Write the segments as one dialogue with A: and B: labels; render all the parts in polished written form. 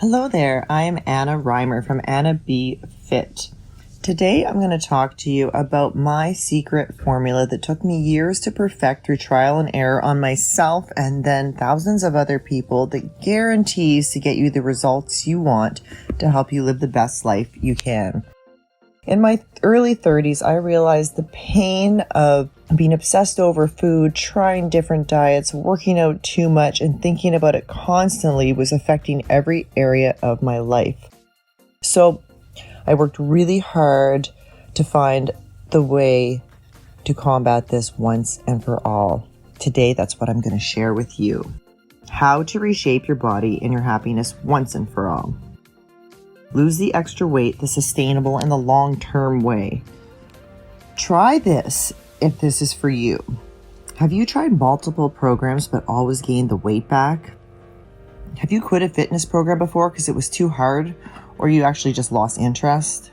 A: Hello there, I'm Anna Reimer from Anna Be Fit. Today I'm going to talk to you about my secret formula that took me years to perfect through trial and error on myself and then thousands of other people that guarantees to get you the results you want to help you live the best life you can. In my early 30s, I realized the pain of being obsessed over food, trying different diets, working out too much, and thinking about it constantly was affecting every area of my life. So I worked really hard to find the way to combat this once and for all. Today, that's what I'm going to share with you. How to reshape your body and your happiness once and for all. Lose the extra weight the sustainable and the long-term way. Try this if this is for you. Have you tried multiple programs but always gained the weight back? Have you quit a fitness program before because it was too hard or you actually just lost interest?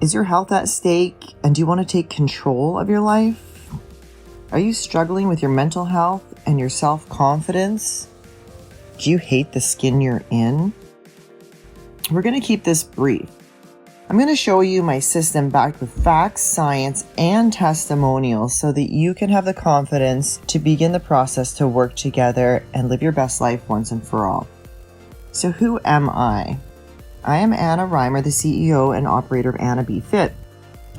A: Is your health at stake and do you want to take control of your life? Are you struggling with your mental health and your self-confidence? Do you hate the skin you're in? We're going to keep this brief. I'm going to show you my system backed with facts, science, and testimonials so that you can have the confidence to begin the process to work together and live your best life once and for all. So who am I? I am Anna Reimer, the CEO and operator of Anna Be Fit.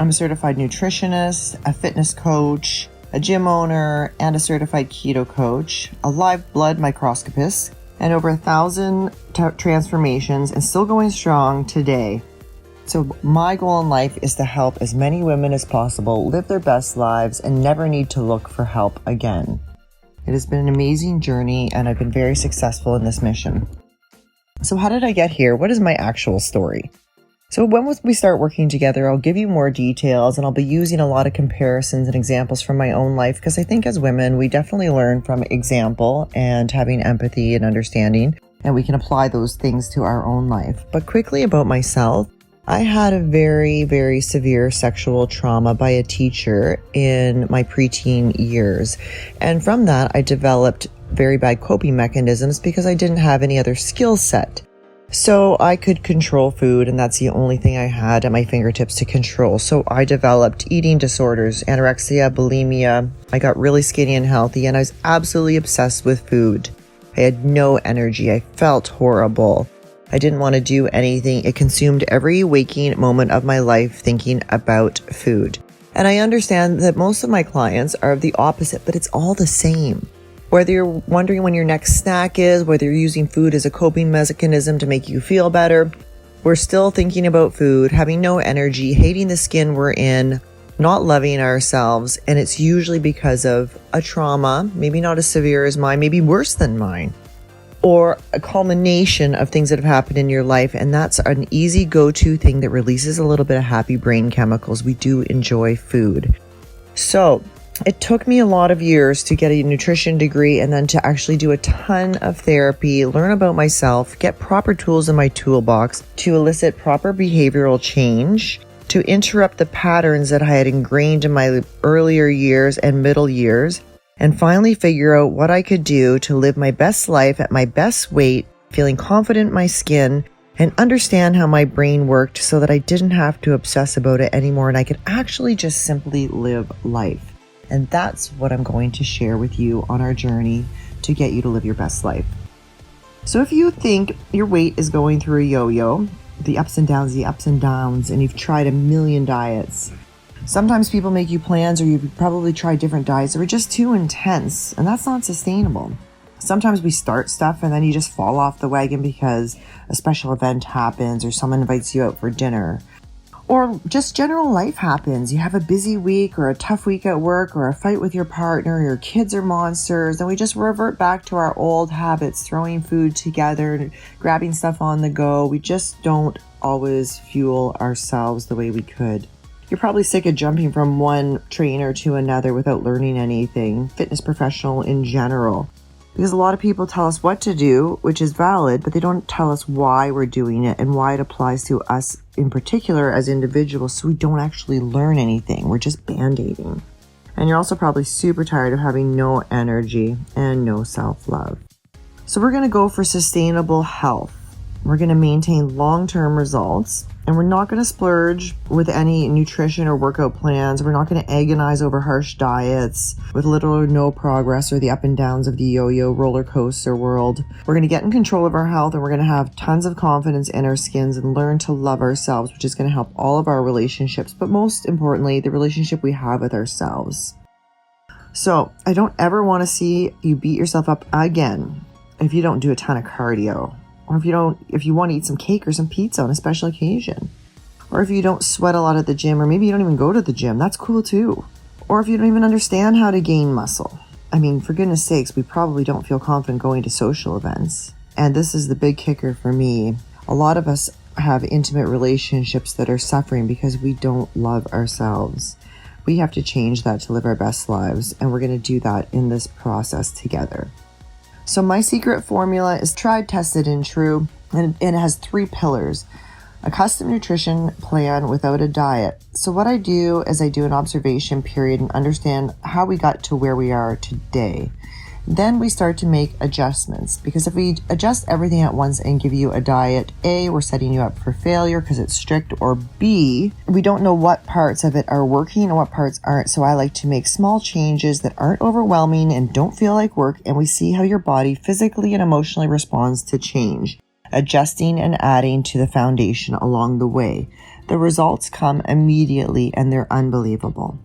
A: I'm a certified nutritionist, a fitness coach, a gym owner, and a certified keto coach, a live blood microscopist, and over 1,000 transformations and still going strong today. So my goal in life is to help as many women as possible live their best lives and never need to look for help again. It has been an amazing journey and I've been very successful in this mission. So how did I get here? What is my actual story? So when we start working together, I'll give you more details and I'll be using a lot of comparisons and examples from my own life because I think as women, we definitely learn from example and having empathy and understanding, and we can apply those things to our own life. But quickly about myself, I had a very, very severe sexual trauma by a teacher in my preteen years. And from that, I developed very bad coping mechanisms because I didn't have any other skill set. So I could control food, and that's the only thing I had at my fingertips to control. So I developed eating disorders, anorexia, bulimia. I got really skinny and healthy, and I was absolutely obsessed with food. I had no energy. I felt horrible. I didn't want to do anything. It consumed every waking moment of my life thinking about food. And I understand that most of my clients are the opposite, but it's all the same. Whether you're wondering when your next snack is, whether you're using food as a coping mechanism to make you feel better, we're still thinking about food, having no energy, hating the skin we're in, not loving ourselves. And it's usually because of a trauma, maybe not as severe as mine, maybe worse than mine, or a culmination of things that have happened in your life. And that's an easy go-to thing that releases a little bit of happy brain chemicals. We do enjoy food. So it took me a lot of years to get a nutrition degree and then to actually do a ton of therapy, learn about myself, get proper tools in my toolbox to elicit proper behavioral change, to interrupt the patterns that I had ingrained in my earlier years and middle years, and finally figure out what I could do to live my best life at my best weight, feeling confident in my skin, and understand how my brain worked so that I didn't have to obsess about it anymore and I could actually just simply live life. And that's what I'm going to share with you on our journey to get you to live your best life. So if you think your weight is going through a yo-yo, the ups and downs, and you've tried a million diets, sometimes people make you plans or you've probably tried different diets that are just too intense, and that's not sustainable. Sometimes we start stuff and then you just fall off the wagon because a special event happens or someone invites you out for dinner. Or just general life happens. You have a busy week or a tough week at work or a fight with your partner, your kids are monsters, and we just revert back to our old habits, throwing food together and grabbing stuff on the go. We just don't always fuel ourselves the way we could. You're probably sick of jumping from one trainer to another without learning anything, fitness professional in general. Because a lot of people tell us what to do, which is valid, but they don't tell us why we're doing it and why it applies to us in particular as individuals, so we don't actually learn anything. We're just band-aiding. And you're also probably super tired of having no energy and no self-love. So we're going to go for sustainable health. We're going to maintain long-term results, and we're not going to splurge with any nutrition or workout plans. We're not going to agonize over harsh diets with little or no progress or the up and downs of the yo-yo roller coaster world. We're going to get in control of our health, and we're going to have tons of confidence in our skins and learn to love ourselves, which is going to help all of our relationships, but most importantly, the relationship we have with ourselves. So I don't ever want to see you beat yourself up again if you don't do a ton of cardio. Or if you want to eat some cake or some pizza on a special occasion. Or if you don't sweat a lot at the gym, or maybe you don't even go to the gym, that's cool too. Or if you don't even understand how to gain muscle. I mean, for goodness sakes, we probably don't feel confident going to social events. And this is the big kicker for me. A lot of us have intimate relationships that are suffering because we don't love ourselves. We have to change that to live our best lives, and we're going to do that in this process together. So my secret formula is tried, tested, and true, and it has 3 pillars. A custom nutrition plan without a diet. So what I do is I do an observation period and understand how we got to where we are today. Then we start to make adjustments, because if we adjust everything at once and give you a diet, A, we're setting you up for failure because it's strict, or B, we don't know what parts of it are working and what parts aren't. So I like to make small changes that aren't overwhelming and don't feel like work, and we see how your body physically and emotionally responds to change, adjusting and adding to the foundation along the way. The results come immediately and they're unbelievable.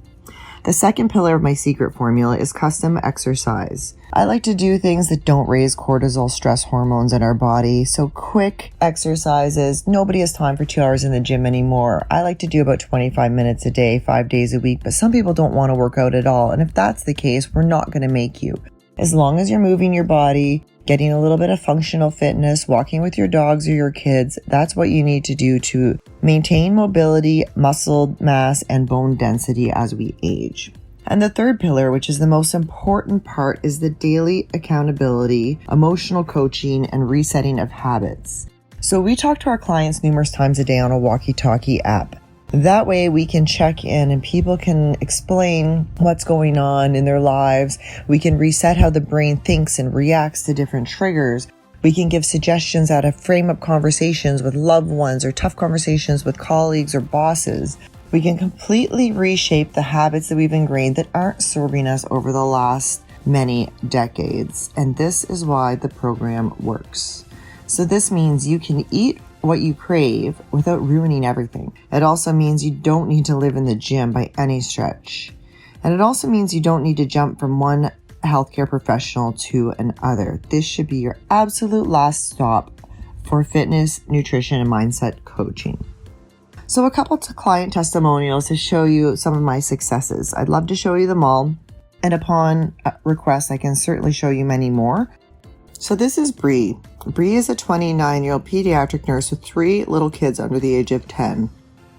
A: The second pillar of my secret formula is custom exercise. I like to do things that don't raise cortisol stress hormones in our body. So quick exercises. Nobody has time for 2 hours in the gym anymore. I like to do about 25 minutes a day, 5 days a week, but some people don't want to work out at all. And if that's the case, we're not going to make you. As long as you're moving your body, getting a little bit of functional fitness, walking with your dogs or your kids, that's what you need to do to maintain mobility, muscle mass, and bone density as we age. And the third pillar, which is the most important part, is the daily accountability, emotional coaching, and resetting of habits. So we talk to our clients numerous times a day on a walkie-talkie app. That way we can check in and people can explain what's going on in their lives. We can reset how the brain thinks and reacts to different triggers. We can give suggestions how to frame up conversations with loved ones or tough conversations with colleagues or bosses. We can completely reshape the habits that we've ingrained that aren't serving us over the last many decades. And this is why the program works. So this means you can eat what you crave without ruining everything. It also means you don't need to live in the gym by any stretch. And it also means you don't need to jump from one healthcare professional to another. This should be your absolute last stop for fitness, nutrition, and mindset coaching. So a couple of client testimonials to show you some of my successes. I'd love to show you them all. And upon request, I can certainly show you many more. So this is Bree. Bree is a 29-year-old pediatric nurse with 3 little kids under the age of 10.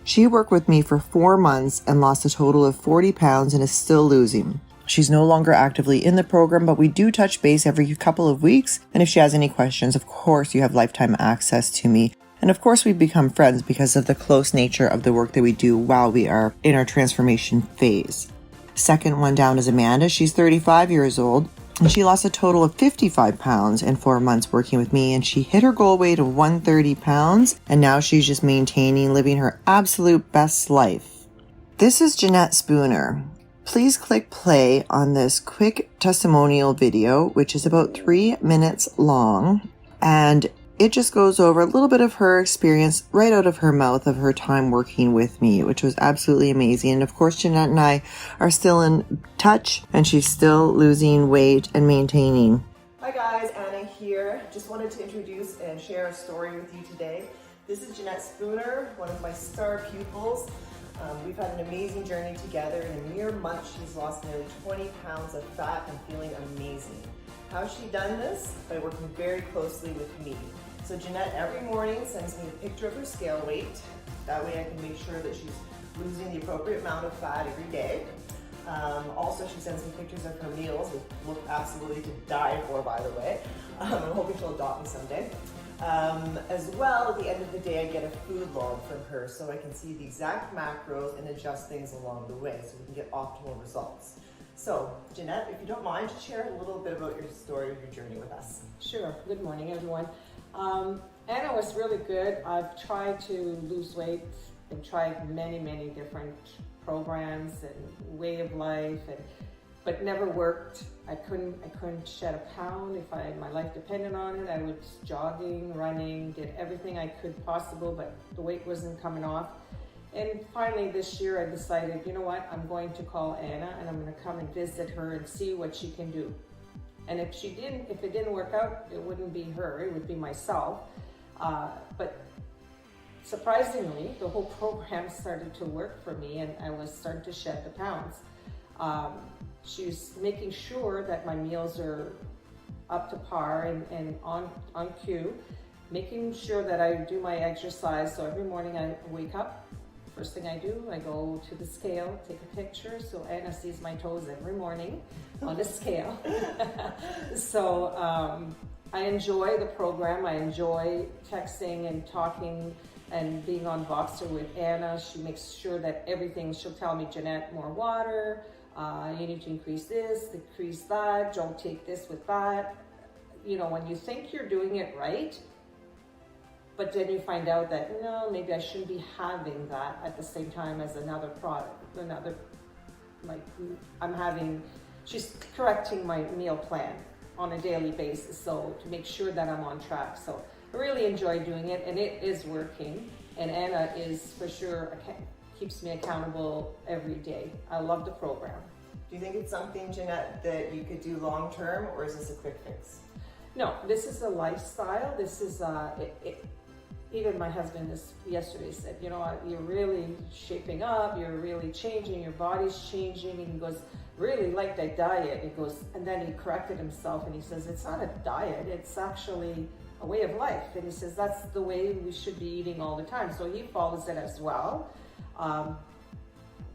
A: She worked with me for 4 months and lost a total of 40 pounds and is still losing. She's no longer actively in the program, but we do touch base every couple of weeks. And if she has any questions, of course, you have lifetime access to me. And of course, we've become friends because of the close nature of the work that we do while we are in our transformation phase. Second one down is Amanda. She's 35 years old. And she lost a total of 55 pounds in 4 months working with me, and she hit her goal weight of 130 pounds, and now she's just maintaining, living her absolute best life. This is Jeanette Spooner. Please click play on this quick testimonial video, which is about 3 minutes long, and it just goes over a little bit of her experience right out of her mouth of her time working with me, which was absolutely amazing. And of course, Jeanette and I are still in touch, and she's still losing weight and maintaining. Hi guys, Anna here. Just wanted to introduce and share a story with you today. This is Jeanette Spooner, one of my star pupils. We've had an amazing journey together. In a mere month, she's lost nearly 20 pounds of fat and feeling amazing. How's she done this? By working very closely with me. So Jeanette every morning sends me a picture of her scale weight. That way I can make sure that she's losing the appropriate amount of fat every day. Also, she sends me pictures of her meals, which look absolutely to die for, by the way. I'm hoping she'll adopt me someday. As well, at the end of the day, I get a food log from her so I can see the exact macros and adjust things along the way so we can get optimal results. So, Jeanette, if you don't mind, just share a little bit about your story of your journey with us.
B: Sure. Good morning, everyone. Anna was really good. I've tried to lose weight and tried many different programs and way of life, but never worked. I couldn't shed a pound. If my life depended on it, I was jogging, running, did everything I could possible, but the weight wasn't coming off. And finally this year I decided, you know what, I'm going to call Anna and I'm going to come and visit her and see what she can do. And if it didn't work out, it wouldn't be her, it would be myself. But surprisingly, the whole program started to work for me and I was starting to shed the pounds. She's making sure that my meals are up to par and on cue, making sure that I do my exercise. So every morning I wake up, first thing I do, I go to the scale, take a picture, so Anna sees my toes every morning on the scale. So I enjoy the program. I enjoy texting and talking and being on Voxer with Anna. She makes sure that she'll tell me, Jeanette, more water, you need to increase this, decrease that, don't take this with that. You know, when you think you're doing it right, but then you find out that, no, maybe I shouldn't be having that at the same time as another product, she's correcting my meal plan on a daily basis, so to make sure that I'm on track. So I really enjoy doing it and it is working. And Anna is for sure, keeps me accountable every day. I love the program.
A: Do you think it's something, Jeanette, that you could do long term, or is this a quick fix?
B: No, this is a lifestyle. This is, even my husband yesterday said, you know, you're really shaping up, you're really changing, your body's changing. And he goes, really like that diet. He goes, and then he corrected himself and he says, it's not a diet, it's actually a way of life. And he says, that's the way we should be eating all the time. So he follows it as well. A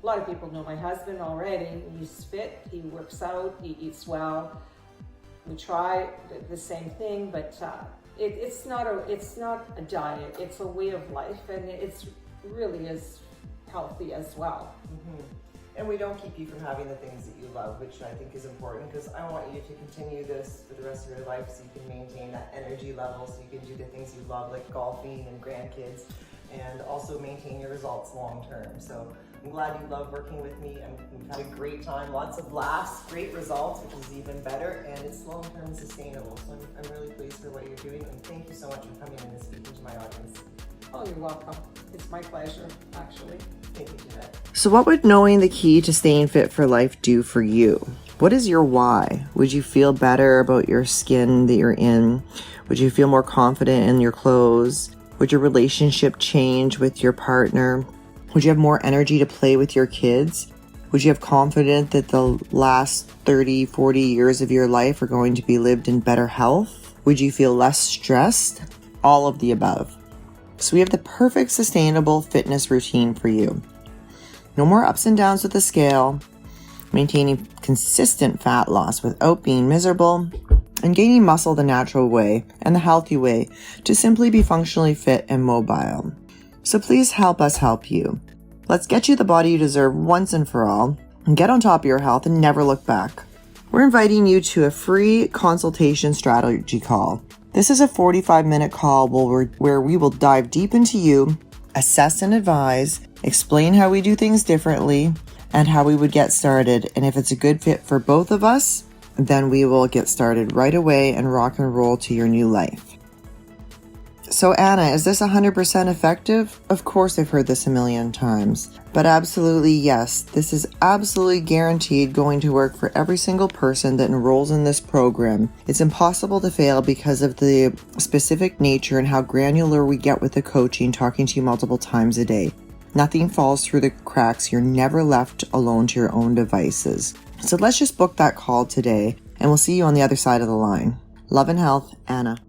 B: lot of people know my husband already. He's fit, he works out, he eats well. We try the same thing, but it's not a diet, it's a way of life, and it's really is healthy as well.
A: Mm-hmm. And we don't keep you from having the things that you love, which I think is important, because I want you to continue this for the rest of your life so you can maintain that energy level, so you can do the things you love like golfing and grandkids, and also maintain your results long term. So I'm glad you love working with me, and we've had a great time, lots of laughs, great results, which is even better, and it's long-term sustainable. So I'm really pleased for what you're doing, and thank you so much for coming in and speaking to my audience.
B: Oh, you're welcome. It's my pleasure, actually.
A: Thank you, Jeanette.
C: So what would knowing the key to staying fit for life do for you? What is your why? Would you feel better about your skin that you're in? Would you feel more confident in your clothes? Would your relationship change with your partner? Would you have more energy to play with your kids? Would you have confidence that the last 30, 40 years of your life are going to be lived in better health? Would you feel less stressed? All of the above. So we have the perfect sustainable fitness routine for you. No more ups and downs with the scale, maintaining consistent fat loss without being miserable, and gaining muscle the natural way and the healthy way to simply be functionally fit and mobile. So please help us help you. Let's get you the body you deserve once and for all, and get on top of your health and never look back. We're inviting you to a free consultation strategy call. This is a 45-minute call where we will dive deep into you, assess and advise, explain how we do things differently, and how we would get started. And if it's a good fit for both of us, then we will get started right away and rock and roll to your new life. So Anna, is this 100% effective? Of course I've heard this a million times, but absolutely yes. This is absolutely guaranteed going to work for every single person that enrolls in this program. It's impossible to fail because of the specific nature and how granular we get with the coaching, talking to you multiple times a day. Nothing falls through the cracks. You're never left alone to your own devices. So let's just book that call today, and we'll see you on the other side of the line. Love and health, Anna.